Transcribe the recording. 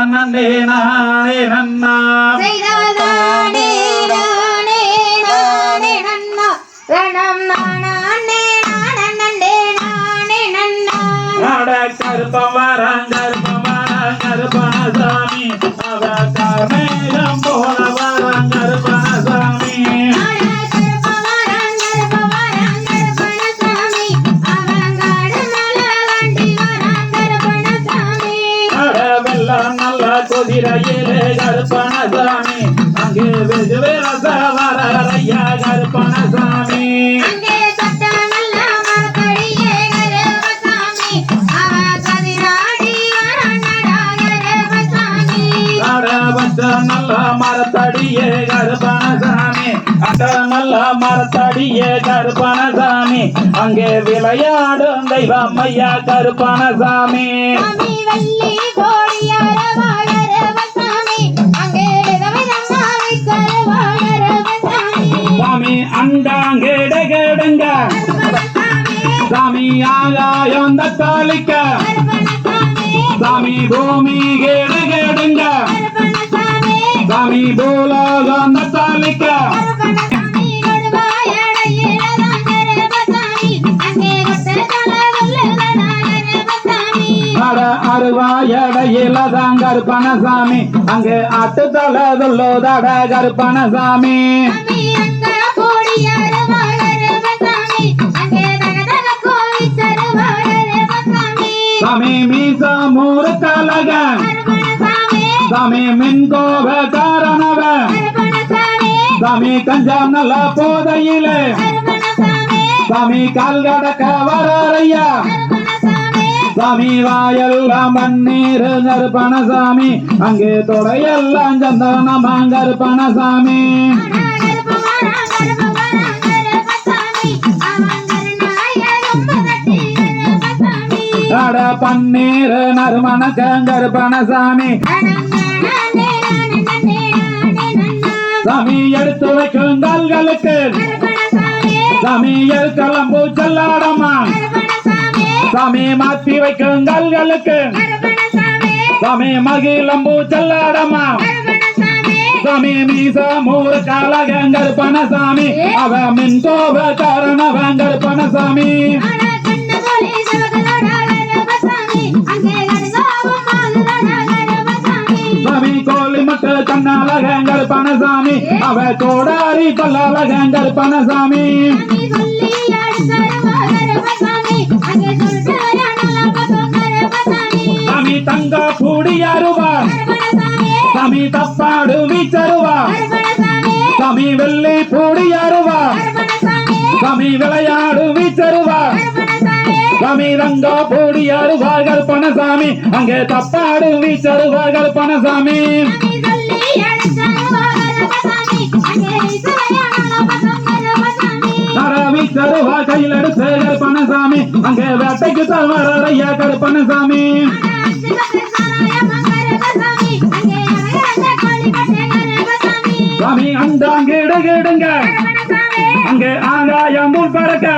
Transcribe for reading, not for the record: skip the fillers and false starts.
நன்னே நானே நன்னா செய்தானே நானே நானே நன்னா ரணம் நானே நானே நானே நன்னா அட கருப்பவரம் கருப்பணசாமி அவ கார்மேகம் போல வரம் கருப்பணசாமி குதிரையிலே கருப்பணசாமி அங்கே வெகு விரச வரையா கருப்பணசாமி நல்ல மரத்தடியே கருப்பணசாமி அட நல்ல மரத்தடியே கருப்பணசாமி அங்கே விளையாடும் தெய்வம் ஐயா கருப்பணசாமி சாமி அண்டாங்கேட கேடுங்க சாமி ஆகாயம் தக்காளிக்க சாமி பூமி கேடு கேடுங்க சாமி பூலோகம் தக்காளிக்க அருவாயடையில தான் கருப்பணசாமி அங்கே ஆட்டுத்தல துள்ளோதட கருப்பணசாமி சாமி மீச மூறு கலக சாமி மின் கோப காரணவ சாமி கஞ்சம் நல்ல போதையிலே சாமி கால்கடக்க வரையா சாமி வாயெல்லாம் மண்ணீர் கருப்பணசாமி அங்கே தொடையெல்லாம் சந்தனமா கருப்பணசாமி அட பன்னீர் நறுமணக்க கருப்பணசாமி சாமி எடுத்து வைக்கும் கால்களுக்கு சாமி எருக்கலம்பூ செல்லாடம்மா சாமி மாத்தி வைக்கும் கால்களுக்கு சாமி மகிழம்பூ செல்லாடம்மா சாமி மீச மூறு காலக கருப்பணசாமி அவ மின் கோப காரணவ கருப்பணசாமி சாமி கோழி மட்டு கண்ணாலக கருப்பணசாமி அவ கோடாரி பல்லாலக கருப்பணசாமி சாமி தங்க கூடியருவா சாமி தப்பாடு வீச்சருவா சாமி வெள்ளி பூடியருவா சாமி விளையாடு வீச்சருவா சாமி ரங்க பூடியருவா கருப்பணசாமி அங்கே தப்பாடு வீச்சருவா கருப்பணசாமி வீச்சருவா கையில் எடுத்து கருப்பணசாமி அங்கே வேட்டைக்கு தவறையா கருப்பணசாமி சாமி அண்டாங்க இடங்க அங்கே ஆகாயம் பறக்க